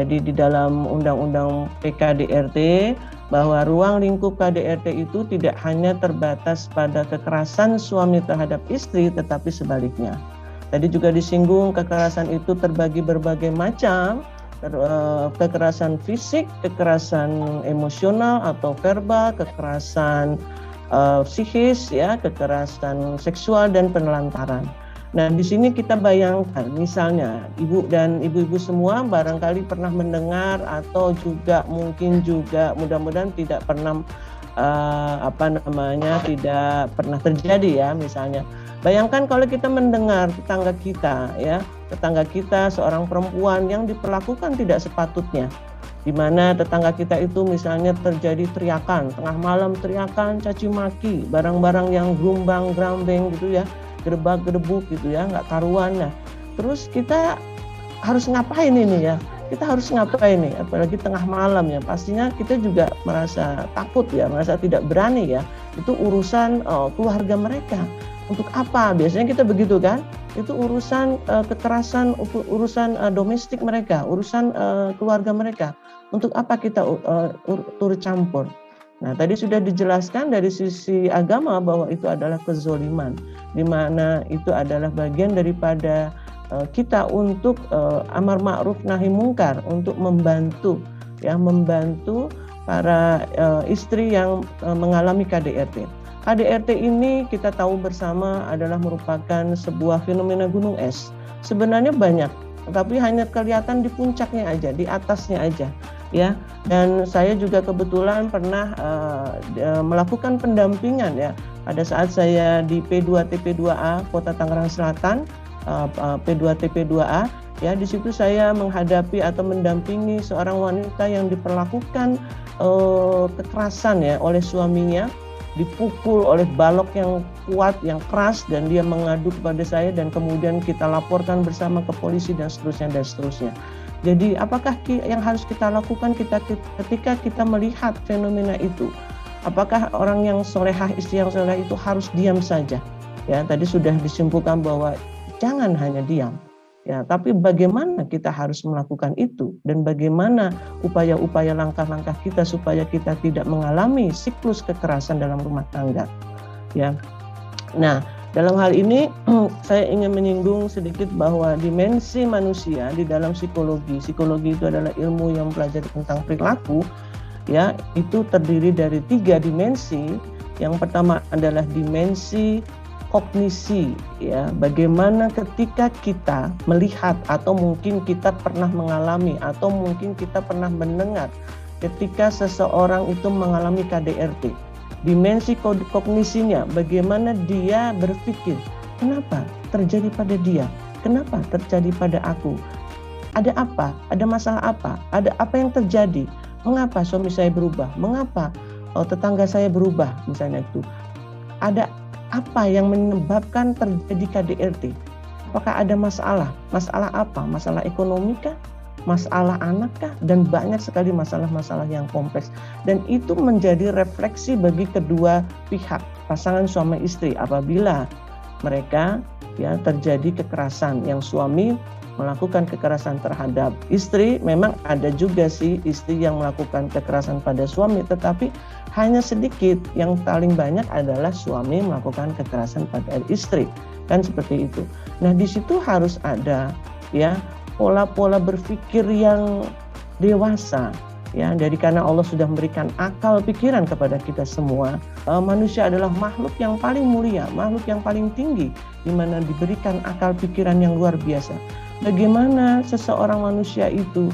Jadi di dalam Undang-Undang PKDRT bahwa ruang lingkup KDRT itu tidak hanya terbatas pada kekerasan suami terhadap istri, tetapi sebaliknya. Tadi juga disinggung kekerasan itu terbagi berbagai macam, kekerasan fisik, kekerasan emosional atau verbal, kekerasan psikis, ya, kekerasan seksual dan penelantaran. Nah, di sini kita bayangkan, misalnya ibu dan ibu-ibu semua barangkali pernah mendengar atau juga mungkin juga mudah-mudahan tidak pernah tidak pernah terjadi, ya, misalnya. Bayangkan kalau kita mendengar tetangga kita seorang perempuan yang diperlakukan tidak sepatutnya, di mana tetangga kita itu misalnya terjadi teriakan, tengah malam teriakan, caci maki, barang-barang yang gerombang-gerambeng gitu, ya, gerebak-gerebuk gitu, ya, nggak karuan. Nah, terus kita harus ngapain ini, ya? Kita harus ngapain nih? Apalagi tengah malam, ya. Pastinya kita juga merasa takut, ya, merasa tidak berani, ya. Itu urusan keluarga mereka. Untuk apa? Biasanya kita begitu kan? Itu urusan kekerasan, urusan domestik mereka, urusan keluarga mereka. Untuk apa kita turut campur? Nah, tadi sudah dijelaskan dari sisi agama bahwa itu adalah kezoliman, di mana itu adalah bagian daripada kita untuk amar ma'ruf nahi mungkar, untuk membantu para istri yang mengalami KDRT. KDRT ini kita tahu bersama adalah merupakan sebuah fenomena gunung es. Sebenarnya banyak, tapi hanya kelihatan di puncaknya aja, di atasnya aja, ya. Dan saya juga kebetulan pernah melakukan pendampingan, ya, pada saat saya di P2TP2A Kota Tangerang Selatan, P2TP2A, ya. Di situ saya menghadapi atau mendampingi seorang wanita yang diperlakukan kekerasan, ya, oleh suaminya, dipukul oleh balok yang kuat, yang keras, dan dia mengadu kepada saya, dan kemudian kita laporkan bersama ke polisi dan seterusnya dan seterusnya. Jadi apakah yang harus kita lakukan ketika kita melihat fenomena itu? Apakah orang yang solehah, istri yang solehah itu harus diam saja? Ya, tadi sudah disimpulkan bahwa jangan hanya diam, ya, tapi bagaimana kita harus melakukan itu, dan bagaimana upaya-upaya langkah-langkah kita supaya kita tidak mengalami siklus kekerasan dalam rumah tangga, ya. Nah, dalam hal ini saya ingin menyinggung sedikit bahwa dimensi manusia di dalam psikologi itu adalah ilmu yang mempelajari tentang perilaku, ya. Itu terdiri dari 3 dimensi. Yang pertama adalah dimensi kognisi, ya, bagaimana ketika kita melihat atau mungkin kita pernah mengalami atau mungkin kita pernah mendengar ketika seseorang itu mengalami KDRT. Dimensi kognisinya, bagaimana dia berpikir, kenapa terjadi pada dia, kenapa terjadi pada aku, ada apa, ada masalah apa, ada apa yang terjadi, mengapa suami saya berubah, mengapa tetangga saya berubah, misalnya itu, ada apa yang menyebabkan terjadi KDRT? Apakah ada masalah? Masalah apa? Masalah ekonomi kah? Masalah anak kah? Dan banyak sekali masalah-masalah yang kompleks. Dan itu menjadi refleksi bagi kedua pihak, pasangan suami istri, apabila mereka, ya, terjadi kekerasan, yang suami melakukan kekerasan terhadap istri. Memang ada juga sih istri yang melakukan kekerasan pada suami, tetapi hanya sedikit. Yang paling banyak adalah suami melakukan kekerasan pada istri, kan seperti itu. Nah, di situ harus ada, ya, pola-pola berpikir yang dewasa, ya, dari karena Allah sudah memberikan akal pikiran kepada kita semua. Manusia adalah makhluk yang paling mulia, makhluk yang paling tinggi, di mana diberikan akal pikiran yang luar biasa. Bagaimana seseorang manusia itu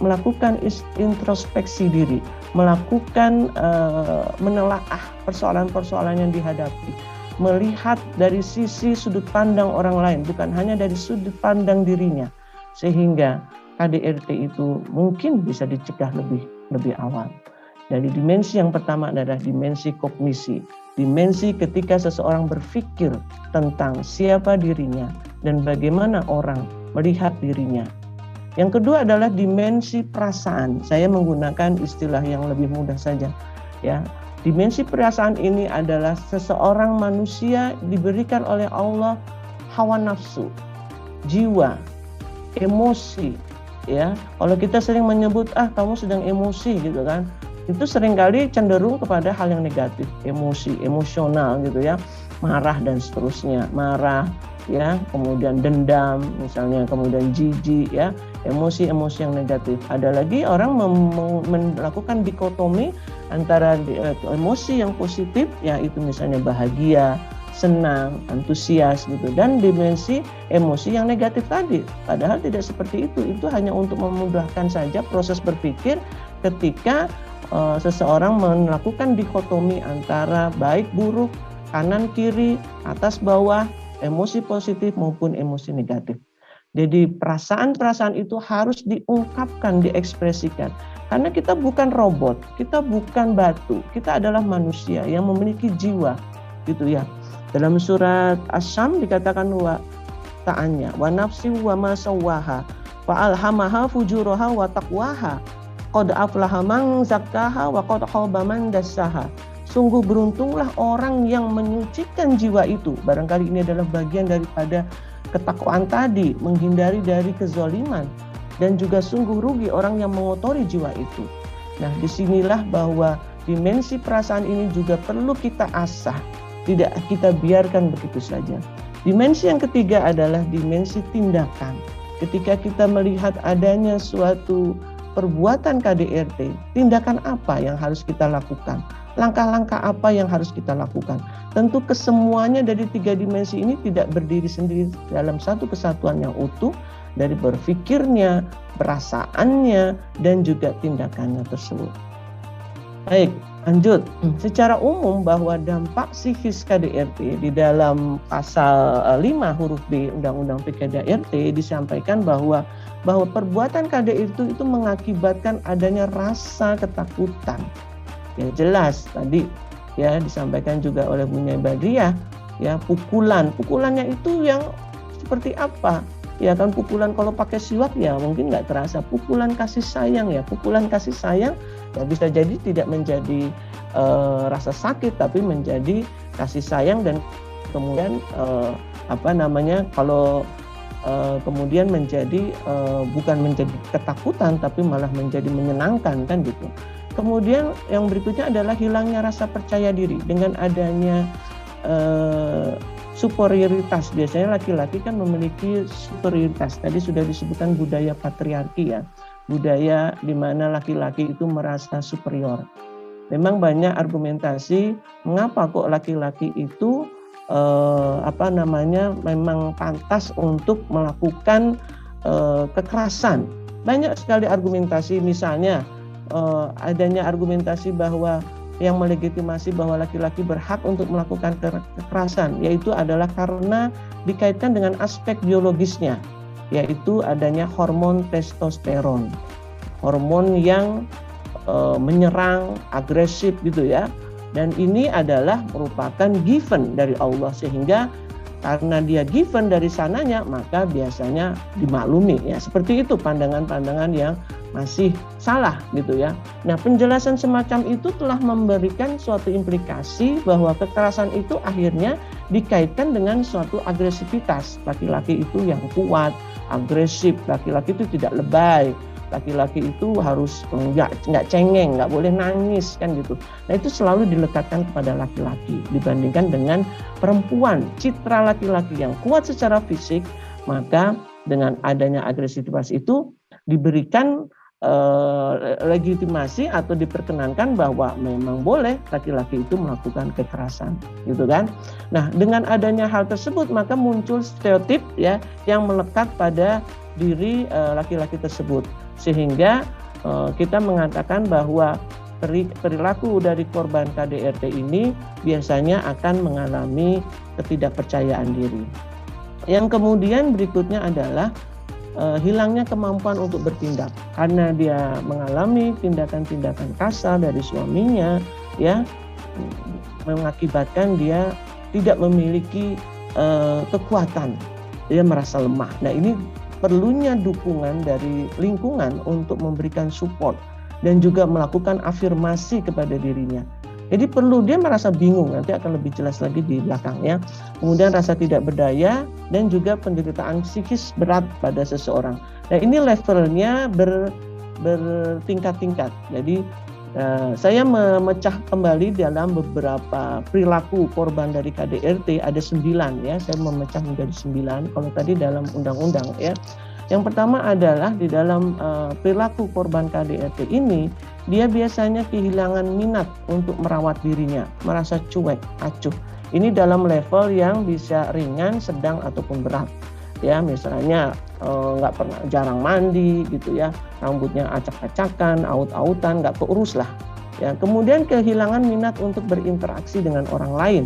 melakukan introspeksi diri, melakukan menelaah persoalan-persoalan yang dihadapi, melihat dari sisi sudut pandang orang lain, bukan hanya dari sudut pandang dirinya, sehingga KDRT itu mungkin bisa dicegah lebih awal. Dari dimensi yang pertama adalah dimensi kognisi, dimensi ketika seseorang berpikir tentang siapa dirinya dan bagaimana orang melihat dirinya. Yang kedua adalah dimensi perasaan. Saya menggunakan istilah yang lebih mudah saja, ya. Dimensi perasaan ini adalah seseorang manusia diberikan oleh Allah hawa nafsu, jiwa, emosi, ya. Kalau kita sering menyebut kamu sedang emosi gitu kan, itu seringkali cenderung kepada hal yang negatif, emosi, emosional gitu ya, marah dan seterusnya, marah ya, kemudian dendam misalnya, kemudian jijik ya, emosi-emosi yang negatif. Ada lagi orang melakukan dikotomi antara emosi yang positif, yaitu misalnya bahagia, senang, antusias gitu, dan dimensi emosi yang negatif tadi. Padahal tidak seperti itu hanya untuk memudahkan saja proses berpikir ketika seseorang melakukan dikotomi antara baik buruk, kanan kiri, atas bawah, emosi positif maupun emosi negatif. Jadi perasaan-perasaan itu harus diungkapkan, diekspresikan. Karena kita bukan robot, kita bukan batu, kita adalah manusia yang memiliki jiwa, gitu ya. Dalam surat Asy-Syams dikatakan ta'anya wa nafsi wa ma sawwaha fa alhamaha fujuraha wa taqwaha qad aflaha man zakkaha wa qad khaba man dassaha. Sungguh beruntunglah orang yang menyucikan jiwa itu. Barangkali ini adalah bagian daripada ketakwaan tadi, menghindari dari kezaliman, dan juga sungguh rugi orang yang mengotori jiwa itu. Nah, disinilah bahwa dimensi perasaan ini juga perlu kita asah, tidak kita biarkan begitu saja. Dimensi yang ketiga adalah dimensi tindakan. Ketika kita melihat adanya suatu perbuatan KDRT, tindakan apa yang harus kita lakukan? Langkah-langkah apa yang harus kita lakukan? Tentu kesemuanya dari tiga dimensi ini tidak berdiri sendiri dalam satu kesatuan yang utuh, dari berpikirnya, perasaannya, dan juga tindakannya tersebut. Baik, lanjut. Secara umum bahwa dampak psikis KDRT di dalam pasal 5 huruf B Undang-Undang PKDRT disampaikan bahwa perbuatan KDRT itu mengakibatkan adanya rasa ketakutan. Ya jelas tadi ya disampaikan juga oleh Bu Nyai Badriah ya, pukulannya itu yang seperti apa? Ya kan, pukulan kalau pakai siwak ya mungkin nggak terasa. Pukulan kasih sayang ya, pukulan kasih sayang ya bisa jadi tidak menjadi rasa sakit, tapi menjadi kasih sayang, dan kemudian kalau kemudian menjadi bukan menjadi ketakutan tapi malah menjadi menyenangkan kan gitu. Kemudian yang berikutnya adalah hilangnya rasa percaya diri dengan adanya superioritas. Biasanya laki-laki kan memiliki superioritas. Tadi sudah disebutkan budaya patriarki ya, budaya di mana laki-laki itu merasa superior. Memang banyak argumentasi mengapa kok laki-laki itu memang pantas untuk melakukan kekerasan. Banyak sekali argumentasi, misalnya adanya argumentasi bahwa yang melegitimasi bahwa laki-laki berhak untuk melakukan kekerasan, yaitu adalah karena dikaitkan dengan aspek biologisnya, yaitu adanya hormon testosteron, hormon yang menyerang, agresif gitu ya. Dan ini adalah merupakan given dari Allah, sehingga karena dia given dari sananya maka biasanya dimaklumi ya. Seperti itu pandangan-pandangan yang masih salah gitu ya. Nah, penjelasan semacam itu telah memberikan suatu implikasi bahwa kekerasan itu akhirnya dikaitkan dengan suatu agresivitas. Laki-laki itu yang kuat, agresif, laki-laki itu tidak lebay, laki-laki itu harus nggak cengeng, nggak boleh nangis kan gitu. Nah, itu selalu dilekatkan kepada laki-laki dibandingkan dengan perempuan. Citra laki-laki yang kuat secara fisik, maka dengan adanya agresivitas itu diberikan legitimasi atau diperkenankan bahwa memang boleh laki-laki itu melakukan kekerasan gitu kan. Nah, dengan adanya hal tersebut maka muncul stereotip ya yang melekat pada diri laki-laki tersebut, sehingga kita mengatakan bahwa perilaku dari korban KDRT ini biasanya akan mengalami ketidakpercayaan diri. Yang kemudian berikutnya adalah hilangnya kemampuan untuk bertindak karena dia mengalami tindakan-tindakan kasar dari suaminya ya, mengakibatkan dia tidak memiliki kekuatan, dia merasa lemah. Nah, ini perlunya dukungan dari lingkungan untuk memberikan support dan juga melakukan afirmasi kepada dirinya. Jadi perlu, dia merasa bingung, nanti akan lebih jelas lagi di belakangnya. Kemudian rasa tidak berdaya dan juga penderitaan psikis berat pada seseorang. Nah ini levelnya bertingkat-tingkat. Jadi saya memecah kembali dalam beberapa perilaku korban dari KDRT, ada 9 ya, saya memecah menjadi 9 kalau tadi dalam undang-undang ya. Yang pertama adalah di dalam perilaku korban KDRT ini, dia biasanya kehilangan minat untuk merawat dirinya, merasa cuek, acuh. Ini dalam level yang bisa ringan, sedang ataupun berat. Ya, misalnya nggak pernah, jarang mandi gitu ya, rambutnya acak-acakan, aut-autan, nggak keurus lah. Ya, kemudian kehilangan minat untuk berinteraksi dengan orang lain.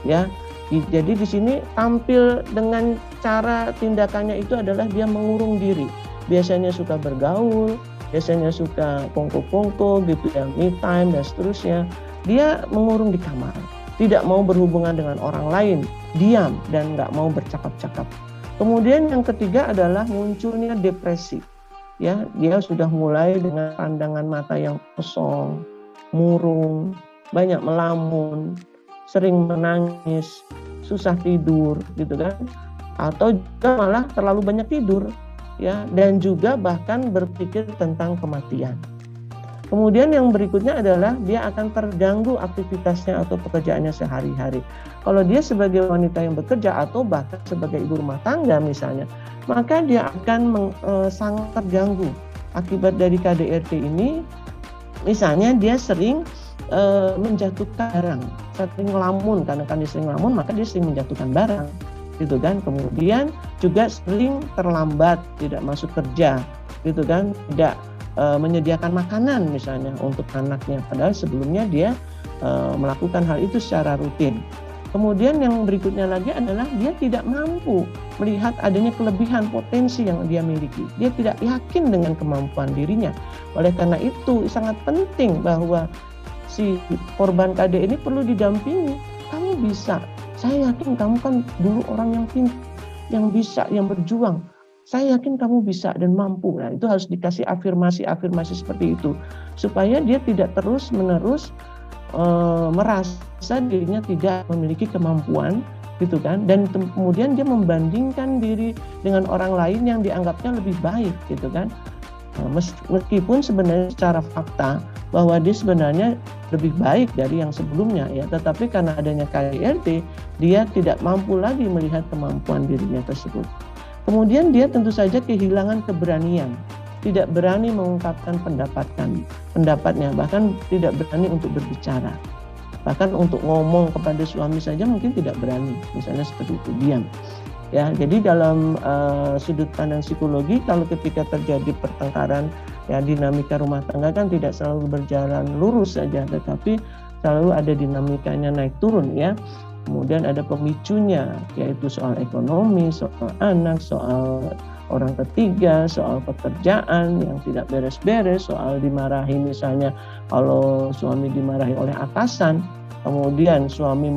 Ya, jadi di sini tampil dengan cara tindakannya itu adalah dia mengurung diri. Biasanya suka bergaul, biasanya suka kongko-kongko gitu ya, me time dan seterusnya. Dia mengurung di kamar, tidak mau berhubungan dengan orang lain, diam dan nggak mau bercakap-cakap. Kemudian yang ketiga adalah munculnya depresi. Ya, dia sudah mulai dengan pandangan mata yang kosong, murung, banyak melamun, sering menangis, susah tidur gitu kan, atau juga malah terlalu banyak tidur ya, dan juga bahkan berpikir tentang kematian. Kemudian yang berikutnya adalah dia akan terganggu aktivitasnya atau pekerjaannya sehari-hari. Kalau dia sebagai wanita yang bekerja atau bahkan sebagai ibu rumah tangga misalnya, maka dia akan sangat terganggu akibat dari KDRT ini. Misalnya dia sering menjatuhkan barang, sering ngelamun, karena kan dia sering ngelamun maka dia sering menjatuhkan barang gitu kan. Kemudian juga sering terlambat, tidak masuk kerja gitu kan, tidak menyediakan makanan misalnya untuk anaknya, padahal sebelumnya dia melakukan hal itu secara rutin. Kemudian yang berikutnya lagi adalah dia tidak mampu melihat adanya kelebihan potensi yang dia miliki. Dia tidak yakin dengan kemampuan dirinya. Oleh karena itu sangat penting bahwa si korban KD ini perlu didampingi. Kamu bisa. Saya yakin kamu kan dulu orang yang pintar, yang bisa, yang berjuang. Saya yakin kamu bisa dan mampu. Nah, itu harus dikasih afirmasi seperti itu supaya dia tidak terus-menerus merasa dirinya tidak memiliki kemampuan gitu kan, dan kemudian dia membandingkan diri dengan orang lain yang dianggapnya lebih baik gitu kan. Meskipun sebenarnya secara fakta bahwa dia sebenarnya lebih baik dari yang sebelumnya ya, tetapi karena adanya KDRT dia tidak mampu lagi melihat kemampuan dirinya tersebut. Kemudian dia tentu saja kehilangan keberanian, tidak berani mengungkapkan pendapatnya, bahkan tidak berani untuk berbicara. Bahkan untuk ngomong kepada suami saja mungkin tidak berani, misalnya seperti itu, diam. Ya, jadi dalam sudut pandang psikologi, kalau ketika terjadi pertengkaran, ya dinamika rumah tangga kan tidak selalu berjalan lurus saja, tetapi selalu ada dinamikanya naik turun ya. Kemudian ada pemicunya, yaitu soal ekonomi, soal anak, soal orang ketiga, soal pekerjaan yang tidak beres-beres, soal dimarahi misalnya kalau suami dimarahi oleh atasan, kemudian suami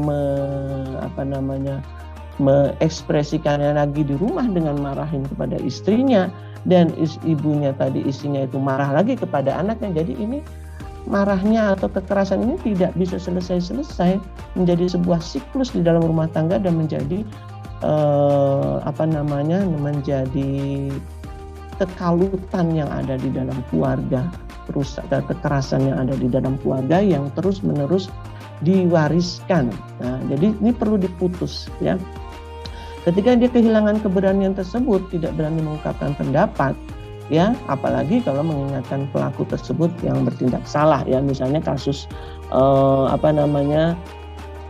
mengekspresikannya lagi di rumah dengan marahin kepada istrinya, dan ibunya tadi istrinya itu marah lagi kepada anaknya. Jadi ini marahnya atau kekerasan ini tidak bisa selesai-selesai, menjadi sebuah siklus di dalam rumah tangga dan menjadi menjadi kekalutan yang ada di dalam keluarga, terus ada kekerasan yang ada di dalam keluarga yang terus-menerus diwariskan. Nah, jadi ini perlu diputus ya. Ketika dia kehilangan keberanian tersebut, tidak berani mengungkapkan pendapat, ya, apalagi kalau mengingatkan pelaku tersebut yang bertindak salah ya, misalnya kasus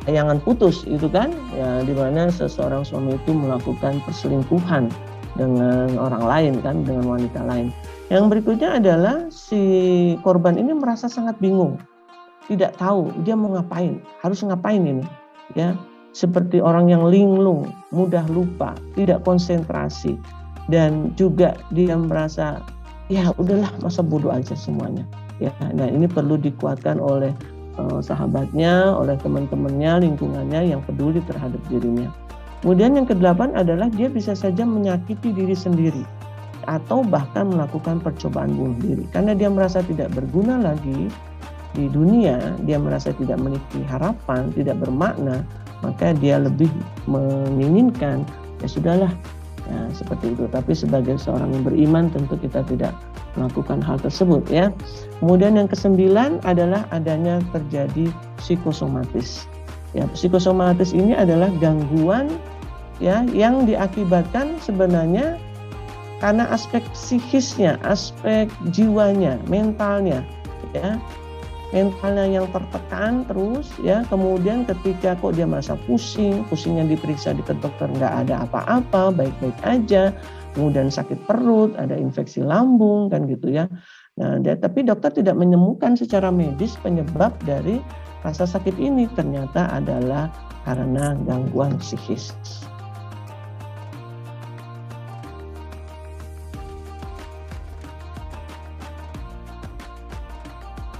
layangan putus itu kan ya, di mana seseorang suami itu melakukan perselingkuhan dengan orang lain kan, dengan wanita lain. Yang berikutnya adalah si korban ini merasa sangat bingung, tidak tahu dia mau ngapain, harus ngapain ini ya, seperti orang yang linglung, mudah lupa, tidak konsentrasi, dan juga dia merasa ya udahlah, masa bodoh aja semuanya ya. Nah, ini perlu dikuatkan oleh sahabatnya, oleh teman-temannya, lingkungannya yang peduli terhadap dirinya. Kemudian yang ke-8 adalah dia bisa saja menyakiti diri sendiri atau bahkan melakukan percobaan bunuh diri karena dia merasa tidak berguna lagi di dunia, dia merasa tidak memiliki harapan, tidak bermakna, maka dia lebih menginginkan, ya sudahlah, ya, seperti itu. Tapi sebagai seorang yang beriman tentu kita tidak melakukan hal tersebut ya. Kemudian yang kesembilan adalah adanya terjadi psikosomatis. Ya, psikosomatis ini adalah gangguan ya yang diakibatkan sebenarnya karena aspek psikisnya, aspek jiwanya, mentalnya ya. Mentalnya yang tertekan terus ya, kemudian ketika kok dia merasa pusingnya diperiksa di dokter nggak ada apa-apa, baik-baik aja, kemudian sakit perut, ada infeksi lambung kan gitu ya. Nah, tapi dokter tidak menemukan secara medis penyebab dari rasa sakit ini, ternyata adalah karena gangguan psikis.